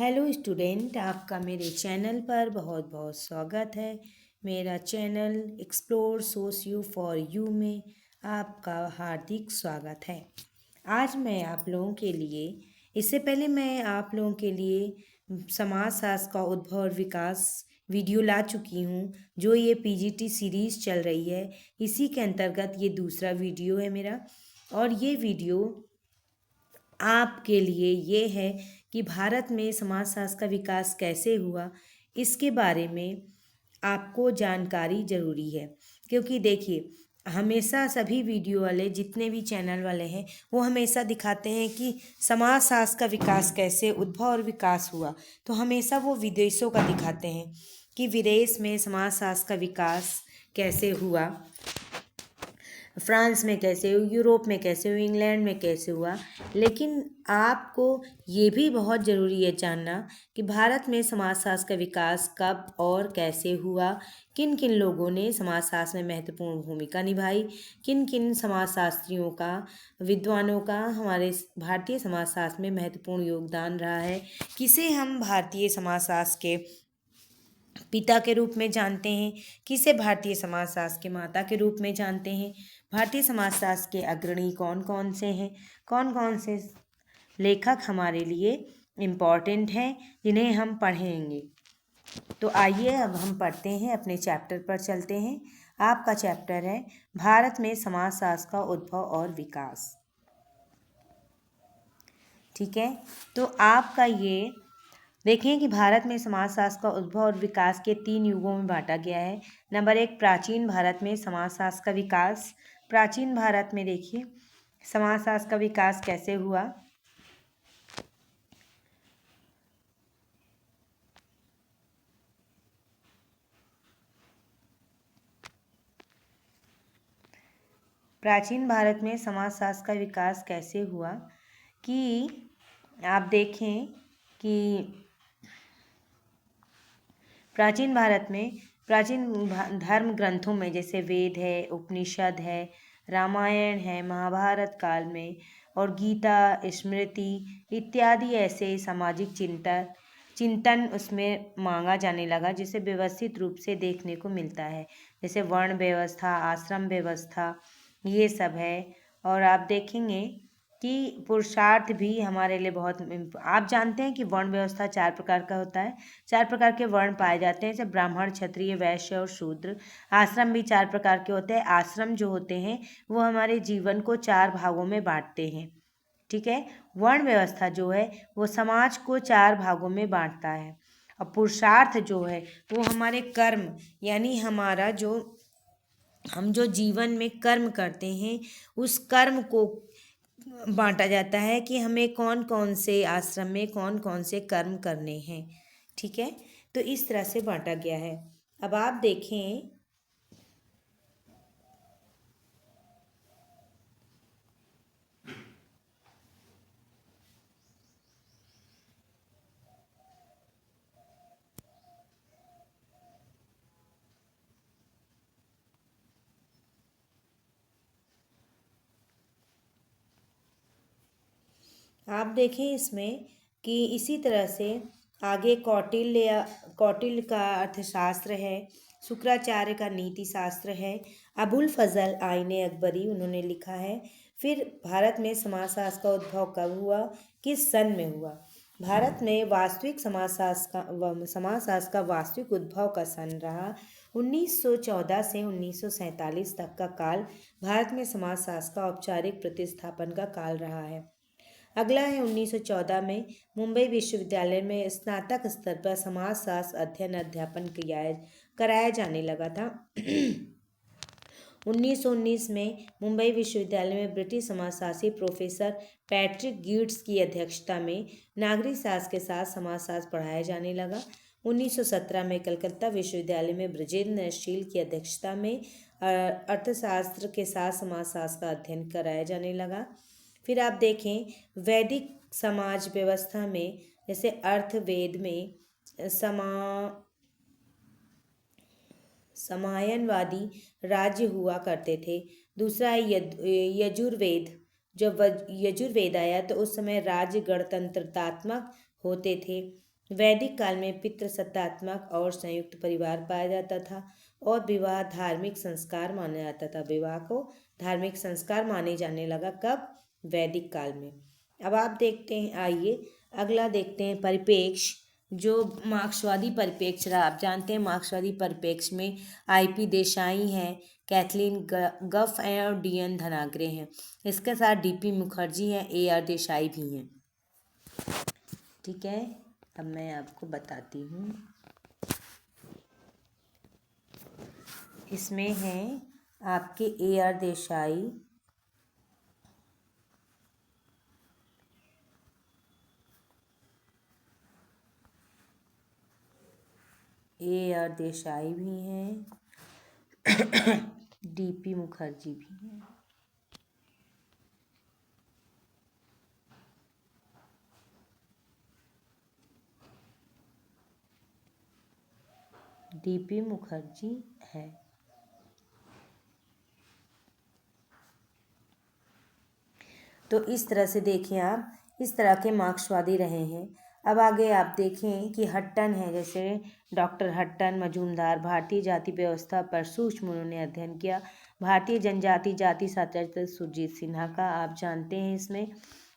Hello student, आपका मेरे channel पर बहुत बहुत स्वागत है। मेरा चैनल एक्सप्लोर सोस यू फॉर यू में आपका हार्दिक स्वागत है। आज मैं आप लोगों के लिए इससे पहले मैं आप लोगों के लिए समाजशास्त्र का उद्भव और विकास वीडियो ला चुकी हूँ, जो ये पीजीटी सीरीज़ चल रही है। इसी के अंतर्गत ये दूसरा वीडियो है मेरा, और ये वीडियो आपके लिए ये है कि भारत में समाजशास्त्र का विकास कैसे हुआ, इसके बारे में आपको जानकारी ज़रूरी है। क्योंकि देखिए, हमेशा सभी वीडियो वाले जितने भी चैनल वाले हैं वो हमेशा दिखाते हैं कि समाजशास्त्र का विकास कैसे उद्भव और विकास हुआ, तो हमेशा वो विदेशों का दिखाते हैं कि विदेश में समाजशास्त्र का विकास कैसे हुआ, फ्रांस में कैसे हुआ, यूरोप में कैसे हुआ, इंग्लैंड में कैसे हुआ। लेकिन आपको ये भी बहुत ज़रूरी है जानना कि भारत में समाजशास्त्र का विकास कब और कैसे हुआ, किन किन लोगों ने समाजशास्त्र में महत्वपूर्ण भूमिका निभाई, किन किन समाजशास्त्रियों का, विद्वानों का हमारे भारतीय समाजशास्त्र में महत्वपूर्ण योगदान रहा है, किसे हम भारतीय समाजशास्त्र के पिता के रूप में जानते हैं, किसे भारतीय समाजशास्त्र के माता के रूप में जानते हैं, भारतीय समाजशास्त्र के अग्रणी कौन कौन से हैं, कौन कौन से लेखक हमारे लिए इम्पॉर्टेंट हैं जिन्हें हम पढ़ेंगे। तो आइए अब हम पढ़ते हैं, अपने चैप्टर पर चलते हैं। आपका चैप्टर है भारत में समाजशास्त्र का उद्भव और विकास। ठीक है, तो आपका ये देखिए कि भारत में समाजशास्त्र का उद्भव और विकास के 3 युगों में बांटा गया है। नंबर 1, प्राचीन भारत में समाजशास्त्र का विकास। प्राचीन भारत में देखिए समाजशास्त्र का विकास कैसे हुआ। प्राचीन भारत में समाजशास्त्र का विकास कैसे हुआ कि आप देखें कि प्राचीन भारत में प्राचीन धर्म ग्रंथों में जैसे वेद है, उपनिषद है, रामायण है, महाभारत काल में और गीता, स्मृति इत्यादि ऐसे सामाजिक चिंतन उसमें मांगा जाने लगा, जिसे व्यवस्थित रूप से देखने को मिलता है। जैसे वर्ण व्यवस्था, आश्रम व्यवस्था, ये सब है। और आप देखेंगे कि पुरुषार्थ भी हमारे लिए बहुत आप जानते हैं कि वर्ण व्यवस्था 4 प्रकार का होता है। 4 प्रकार के वर्ण पाए जाते हैं, जैसे ब्राह्मण, क्षत्रिय, वैश्य और शूद्र। आश्रम भी 4 प्रकार के होते हैं। आश्रम जो होते हैं वो हमारे जीवन को 4 भागों में बांटते हैं। ठीक है, वर्ण व्यवस्था जो है वो समाज को 4 भागों में बांटता है। और पुरुषार्थ जो है वो हमारे कर्म, यानी हमारा जो हम जो जीवन में कर्म करते हैं उस कर्म को बांटा जाता है कि हमें कौन कौन से आश्रम में कौन कौन से कर्म करने हैं। ठीक है, तो इस तरह से बांटा गया है। अब आप देखें आप देखें इसमें कि इसी तरह से आगे कौटिल्य का अर्थशास्त्र है, शुक्राचार्य का नीति शास्त्र है, अबुल फजल आईने अकबरी उन्होंने लिखा है। फिर भारत में समाजशास्त्र का उद्भव कब हुआ, किस सन में हुआ। भारत में वास्तविक समाजशास्त्र का वास्तविक उद्भव का सन रहा 1914 से 1947 तक का काल भारत में समाजशास्त्र का औपचारिक प्रतिस्थापन का काल रहा है। अगला है 1914 में मुंबई विश्वविद्यालय में स्नातक स्तर पर समाजशास्त्र अध्ययन अध्यापन कराया जाने लगा था। 1919 में मुंबई विश्वविद्यालय में ब्रिटिश समाजशास्त्री प्रोफेसर पैट्रिक गिड्स की अध्यक्षता में नागरिक शास्त्र के साथ समाजशास्त्र पढ़ाया जाने लगा। 1917 में कलकत्ता विश्वविद्यालय में ब्रजेंद्र शील की अध्यक्षता में अर्थशास्त्र के साथ समाजशास्त्र का अध्ययन कराया जाने लगा। फिर आप देखें वैदिक समाज व्यवस्था में जैसे अर्थवेद में समायनवादी राज्य हुआ करते थे। दूसरा है यजुर्वेद। जब यजुर्वेद आया तो उस समय राज्य गणतंत्रात्मक होते थे। वैदिक काल में पितृसत्तात्मक और संयुक्त परिवार पाया जाता था और विवाह धार्मिक संस्कार माना जाता था। विवाह को धार्मिक संस्कार माने जाने लगा कब? वैदिक काल में। अब आप देखते हैं, आइए अगला देखते हैं परिप्रेक्ष्य, जो मार्क्सवादी परिप्रेक्ष्य रहा। आप जानते हैं मार्क्सवादी परिप्रेक्ष्य में आईपी देसाई हैं, कैथलीन गफ हैं और डीएन धनाग्रे हैं। इसके साथ डीपी मुखर्जी हैं, एआर देसाई भी हैं। ठीक है, अब मैं आपको बताती हूँ। इसमें हैं आपके एआर देसाई, एआर देसाई भी हैं, डीपी मुखर्जी भी हैं। डीपी मुखर्जी है। तो इस तरह से देखें आप, इस तरह के मार्क्सवादी रहे हैं। अब आगे आप देखें कि हट्टन है, जैसे डॉक्टर हट्टन मजूमदार, भारतीय जाति व्यवस्था पर सूक्ष्म उन्होंने अध्ययन किया। भारतीय जनजाति जाति शास्त्र सुरजीत सिन्हा का आप जानते हैं इसमें।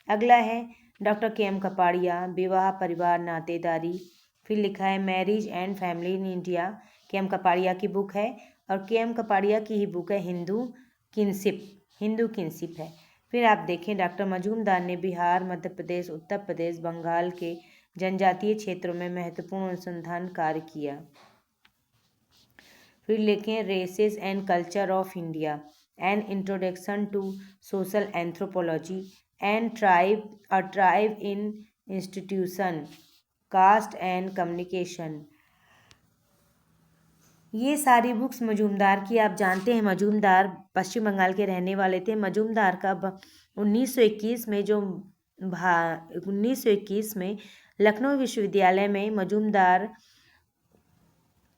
अगला है डॉक्टर के.एम. कपाड़िया, विवाह परिवार नातेदारी। फिर लिखा है marriage and family in India, KM. Kapadia की बुक है। और के.एम. कपाड़िया की ही बुक है हिंदू किनशिप है। फिर आप देखें डॉक्टर मजूमदार ने बिहार, मध्य प्रदेश, उत्तर प्रदेश, बंगाल के जनजातीय क्षेत्रों में महत्वपूर्ण अनुसंधान कार्य किया। फिर लिखें races and culture of India, an introduction to social anthropology and tribe in institution, caste and communication. ये सारी बुक्स मजूमदार की। आप जानते हैं मजूमदार पश्चिम बंगाल के रहने वाले थे। मजूमदार का 1921 में 1921 में लखनऊ विश्वविद्यालय में मजूमदार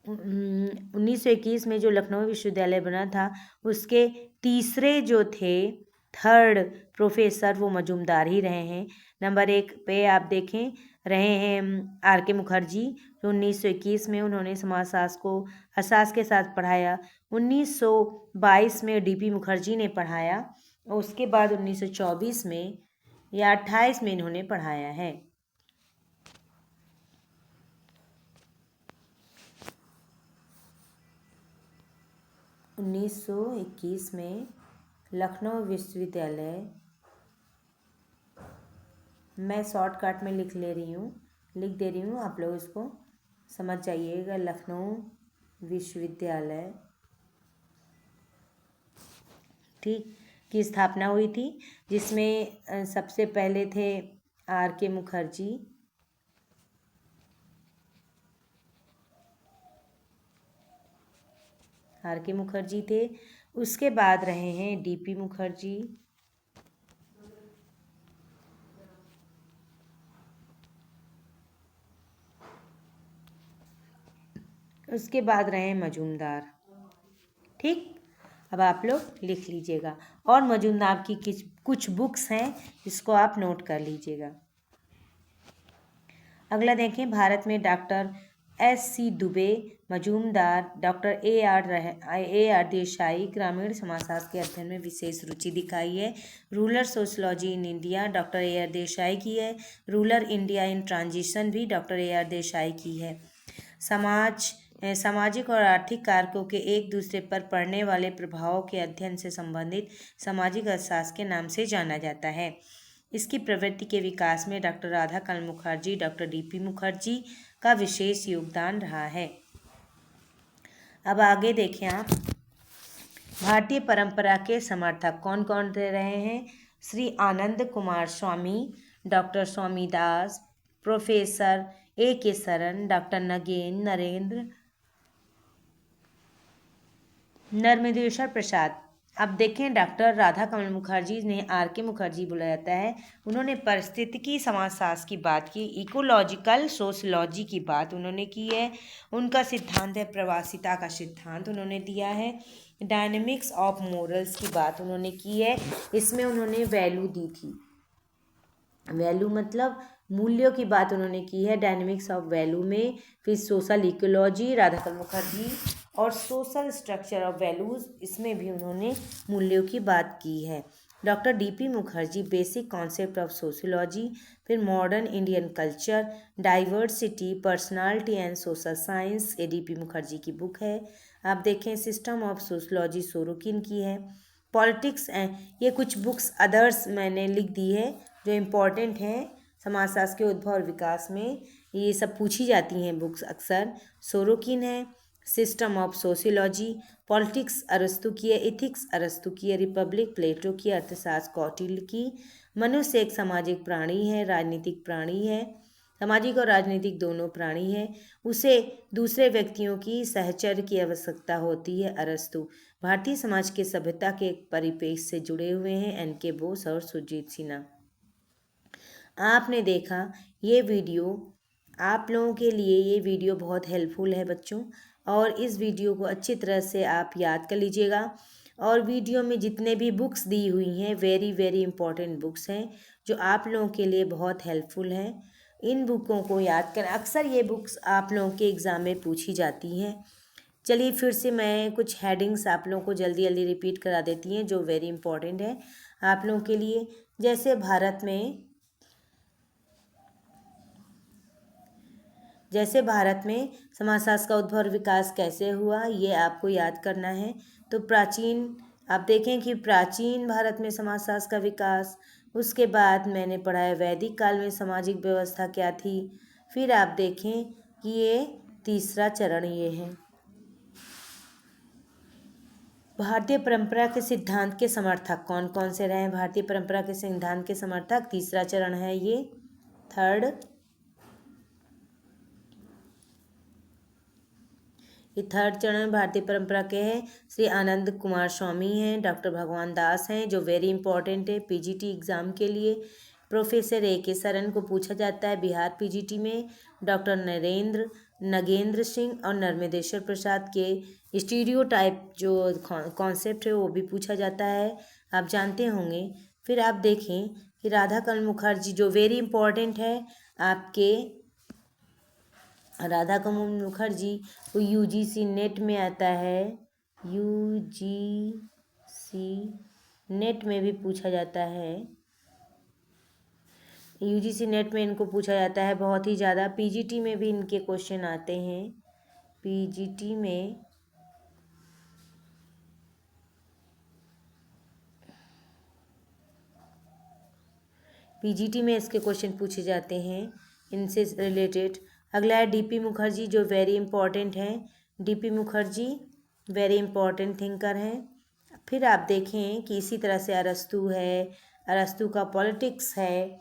1921 में जो लखनऊ विश्वविद्यालय बना था उसके तीसरे जो थे, थर्ड प्रोफेसर, वो मजूमदार ही रहे हैं। नंबर 1 पे आप देखें रहे हैं आर.के. मुखर्जी, जो 1921 में उन्होंने समाजशास्त्र को असास के साथ पढ़ाया। 1922 में डीपी मुखर्जी ने पढ़ाया और उसके बाद 1924 में या 28 में इन्होंने पढ़ाया है। उन्नीस सौ 21 में लखनऊ विश्वविद्यालय, मैं शॉर्टकट में लिख दे रही हूँ, आप लोग इसको समझ जाइएगा। लखनऊ विश्वविद्यालय ठीक की स्थापना हुई थी, जिसमें सबसे पहले थे आर.के. मुखर्जी, आर.के. मुखर्जी थे। उसके बाद रहे हैं डीपी मुखर्जी, उसके बाद रहे मजूमदार। ठीक, अब आप लोग लिख लीजिएगा। और मजूमदार की कुछ बुक्स हैं, इसको आप नोट कर लीजिएगा। अगला देखें, भारत में doctor S.C. Dubey, Majumdar, doctor AR. Desai ग्रामीण समाजशास्त्र के अध्ययन में विशेष रुचि दिखाई है। Rural sociology in India doctor AR. Desai की है। रूरल इंडिया इन ट्रांजिशन भी डॉक्टर ए.आर. देसाई की है। सामाजिक और आर्थिक कारकों के एक दूसरे पर पड़ने वाले प्रभावों के अध्ययन से संबंधित सामाजिक अर्थशास्त्र के नाम से जाना जाता है। इसकी प्रवृत्ति के विकास में doctor Radhakant Mukherjee, doctor DP Mukherjee का विशेष योगदान रहा है। अब आगे देखें आप, भारतीय परंपरा के समर्थक कौन कौन रहे हैं? श्री आनंद कुमार स्वामी, डॉक्टर स्वामीदास, प्रोफेसर A.K. शरण, डॉक्टर नर्मदेश्वर प्रसाद। अब देखें, डॉक्टर राधाकमल मुखर्जी ने आर.के. मुखर्जी बुलाया जाता है। उन्होंने पारिस्थितिकी समाजशास्त्र की बात की, इकोलॉजिकल सोशलॉजी की बात उन्होंने की है। उनका सिद्धांत है प्रवासिता का सिद्धांत उन्होंने दिया है। डायनेमिक्स ऑफ मोरल्स की बात उन्होंने की है। इसमें उन्होंने वैल्यू दी थी। वैल्यू मतलब मूल्यों की बात उन्होंने की है डायनेमिक्स ऑफ वैल्यू में। फिर सोशल इकोलॉजी राधाकमल मुखर्जी, और सोशल स्ट्रक्चर ऑफ वैल्यूज़, इसमें भी उन्होंने मूल्यों की बात की है। Doctor DP Mukherjee basic concept of sociology, फिर modern Indian culture, diversity, personality and social science, ADP Mukherjee की बुक है। आप देखें सिस्टम ऑफ सोशलॉजी सोरोकिन की है। पॉलिटिक्स एंड, ये कुछ बुक्स अदर्स मैंने लिख दी है जो इम्पोर्टेंट हैं समाजशास्त्र के उद्भव और विकास में, ये सब पूछी जाती हैं बुक्स अक्सर। सोरोकिन है, सिस्टम ऑफ सोशियोलॉजी, पॉलिटिक्स अरस्तु की है, इथिक्स अरस्तु की है, रिपब्लिक प्लेटो की, अर्थशास्त्र कौटिल्य की, मनुष्य एक सामाजिक प्राणी है, राजनीतिक प्राणी है, सामाजिक और राजनीतिक दोनों प्राणी है, उसे दूसरे व्यक्तियों की सहचर्य की आवश्यकता होती है, अरस्तु। भारतीय समाज के सभ्यता के परिपेक्ष से जुड़े हुए हैं, एन के बोस और सुरजीत सिन्हा। आपने देखा ये वीडियो, आप लोगों के लिए ये वीडियो बहुत हेल्पफुल है बच्चों, और इस वीडियो को अच्छी तरह से आप याद कर लीजिएगा। और वीडियो में जितने भी बुक्स दी हुई हैं वेरी वेरी इंपॉर्टेंट बुक्स हैं जो आप लोगों के लिए बहुत हेल्पफुल हैं। इन बुकों को याद कर, अक्सर ये बुक्स आप लोगों के एग्ज़ाम में पूछी जाती हैं। चलिए फिर से मैं कुछ हेडिंग्स आप लोगों को जल्दी जल्दी रिपीट करा देती हैं जो वेरी इंपॉर्टेंट है आप लोगों के लिए। जैसे भारत में समाजशास्त्र का उद्भव और विकास कैसे हुआ, ये आपको याद करना है। तो प्राचीन, आप देखें कि प्राचीन भारत में समाजशास्त्र का विकास, उसके बाद मैंने पढ़ा है वैदिक काल में सामाजिक व्यवस्था क्या थी। फिर आप देखें कि ये तीसरा चरण ये है भारतीय परंपरा के सिद्धांत के समर्थक कौन कौन से रहे हैं। भारतीय परंपरा के सिद्धांत के समर्थक तीसरा चरण है ये, थर्ड। ये थर्ड चरण भारतीय परंपरा के हैं। श्री आनंद कुमार स्वामी हैं, डॉक्टर भगवान दास हैं जो वेरी इंपॉर्टेंट है पीजीटी एग्ज़ाम के लिए। प्रोफेसर ए के सरन को पूछा जाता है बिहार पीजीटी में। डॉक्टर नगेंद्र सिंह और नर्मदेश्वर प्रसाद के स्टीरियोटाइप जो कॉन्सेप्ट है वो भी पूछा जाता है, आप जानते होंगे। फिर आप देखें कि राधाकमल मुखर्जी जो वेरी इंपॉर्टेंट है आपके, राधाकमल मुखर्जी को यूजीसी नेट में आता है, यूजीसी नेट में भी पूछा जाता है, यूजीसी नेट में इनको पूछा जाता है बहुत ही ज़्यादा। पीजीटी में भी इनके क्वेश्चन आते हैं, पीजीटी में इसके क्वेश्चन पूछे जाते हैं इनसे रिलेटेड। अगला है डीपी मुखर्जी जो वेरी इंपॉर्टेंट हैं, DP Mukherjee very important thinker हैं। फिर आप देखें कि इसी तरह से अरस्तु है, अरस्तु का पॉलिटिक्स है,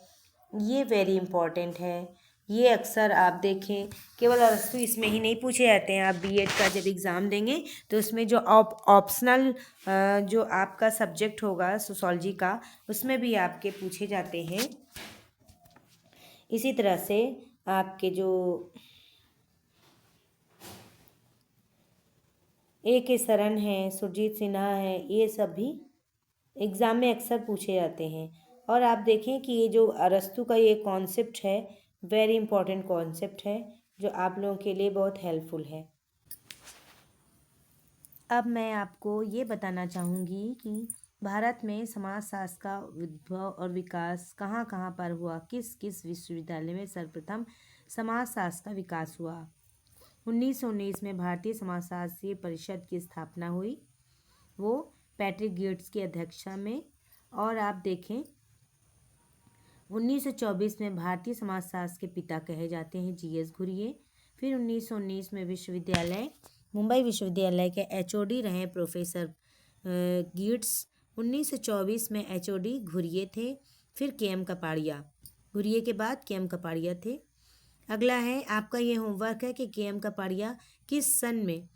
ये वेरी इंपॉर्टेंट है। ये अक्सर आप देखें केवल अरस्तु इसमें ही नहीं पूछे जाते हैं, आप बीएड का जब एग्ज़ाम देंगे तो उसमें जो ऑप्शनल जो आपका सब्जेक्ट होगा सोशोलॉजी का, उसमें भी आपके पूछे जाते हैं। इसी तरह से आपके जो ए के सरन हैं, सुरजीत सिन्हा है, ये सब भी एग्ज़ाम में अक्सर पूछे जाते हैं। और आप देखें कि ये जो अरस्तु का ये कॉन्सेप्ट है वेरी इंपॉर्टेंट कॉन्सेप्ट है जो आप लोगों के लिए बहुत हेल्पफुल है। अब मैं आपको ये बताना चाहूँगी कि भारत में समाजशास्त्र का उद्भव और विकास कहाँ कहाँ पर हुआ, किस किस विश्वविद्यालय में सर्वप्रथम समाजशास्त्र का विकास हुआ। 1919 में भारतीय समाजशास्त्रीय परिषद की स्थापना हुई, वो पैट्रिक गेट्स की अध्यक्षता में। और आप देखें 1924 में भारतीय समाजशास्त्र के पिता कहे जाते हैं जीएस घुरिये। फिर 1919 में मुंबई विश्वविद्यालय के एचओडी रहे प्रोफेसर गिट्स। 1924 में एचओडी घुरिये थे। फिर केएम कपाड़िया, घुरिये के बाद केएम कपाड़िया थे। अगला है आपका ये होमवर्क है कि केएम कपाड़िया किस सन में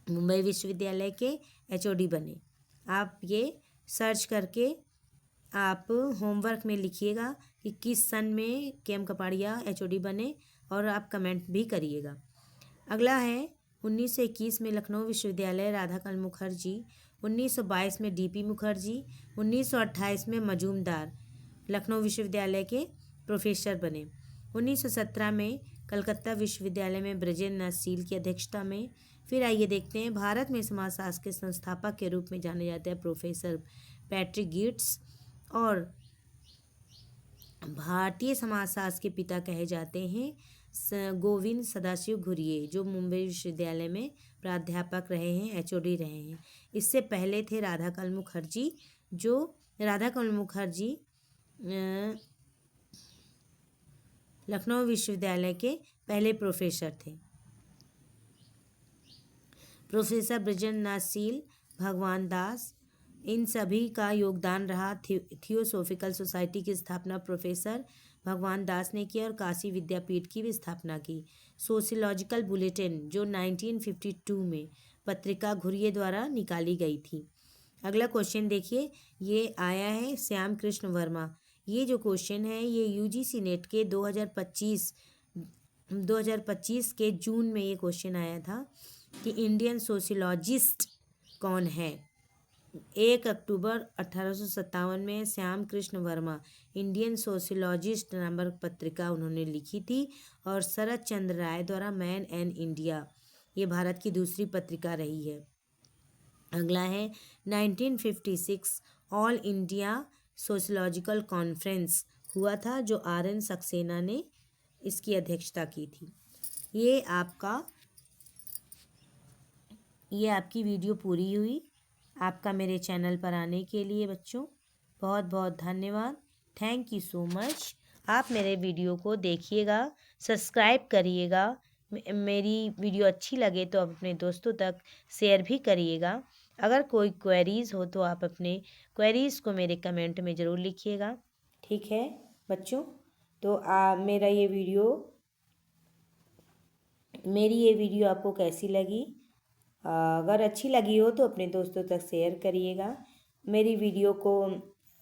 मुंबई विश्वविद्यालय के एचओडी बने। आप ये सर्च करके आप होमवर्क में लिखिएगा कि किस सन में केएम कपाड़िया एचओडी बने, और आप कमेंट भी करिएगा। अगला है 1921 में लखनऊ विश्वविद्यालय राधाकमल मुखर्जी, 1922 में डीपी मुखर्जी, 1928 में मजूमदार, लखनऊ विश्वविद्यालय के प्रोफेसर बने। 1917 में कलकत्ता विश्वविद्यालय में ब्रजेंद्र नाथ शील की अध्यक्षता में। फिर आइए देखते हैं, भारत में समाजशास्त्र के संस्थापक के रूप में जाने जाते हैं प्रोफेसर पैट्रिक गिट्स, और भारतीय समाजशास्त्र के पिता कहे जाते हैं गोविंद सदाशिव घुरिये, जो मुंबई विश्वविद्यालय में प्राध्यापक रहे हैं, एचओडी रहे हैं। इससे पहले थे राधाकमल मुखर्जी, जो राधाकमल मुखर्जी लखनऊ विश्वविद्यालय के पहले प्रोफेसर थे। प्रोफेसर ब्रजेंद्र नाथ शील, भगवान दास, इन सभी का योगदान रहा। थियोसॉफिकल सोसाइटी की स्थापना प्रोफेसर भगवान दास ने की और काशी विद्यापीठ की भी स्थापना की। सोशियोलॉजिकल बुलेटिन, जो 1952 में पत्रिका घुरिये द्वारा निकाली गई थी। अगला क्वेश्चन देखिए, ये आया है श्याम कृष्ण वर्मा। ये जो क्वेश्चन है ये यूजीसी नेट के 2025 के जून में ये क्वेश्चन आया था कि इंडियन सोशियोलॉजिस्ट कौन है। 1 अक्टूबर 1857 में श्याम कृष्ण वर्मा इंडियन सोशियोलॉजिस्ट नामक पत्रिका उन्होंने लिखी थी, और शरद चंद्र राय द्वारा मैन एंड इंडिया, ये भारत की दूसरी पत्रिका रही है। अगला है 1956 ऑल इंडिया सोशियोलॉजिकल कॉन्फ्रेंस हुआ था, जो RN सक्सेना ने इसकी अध्यक्षता की थी। ये आपकी वीडियो पूरी हुई। आपका मेरे चैनल पर आने के लिए बच्चों बहुत बहुत धन्यवाद। Thank you so much. आप मेरे वीडियो को देखिएगा, सब्सक्राइब करिएगा। मेरी वीडियो अच्छी लगे तो आप अपने दोस्तों तक शेयर भी करिएगा। अगर कोई क्वेरीज़ हो तो आप अपने क्वेरीज़ को मेरे कमेंट में ज़रूर लिखिएगा। ठीक है बच्चों, तो मेरी ये वीडियो आपको कैसी लगी? अगर अच्छी लगी हो तो अपने दोस्तों तक शेयर करिएगा। मेरी वीडियो को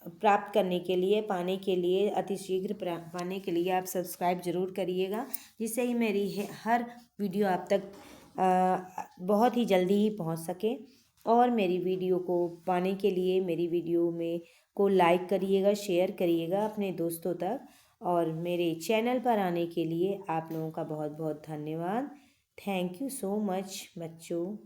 प्राप्त करने के लिए, पाने के लिए, अतिशीघ्र पाने के लिए आप सब्सक्राइब ज़रूर करिएगा, जिससे ही मेरी हर वीडियो आप तक बहुत ही जल्दी ही पहुंच सके। और मेरी वीडियो को पाने के लिए मेरी वीडियो में को लाइक करिएगा, शेयर करिएगा अपने दोस्तों तक। और मेरे चैनल पर आने के लिए आप लोगों का बहुत बहुत धन्यवाद। थैंक यू सो मच बच्चों।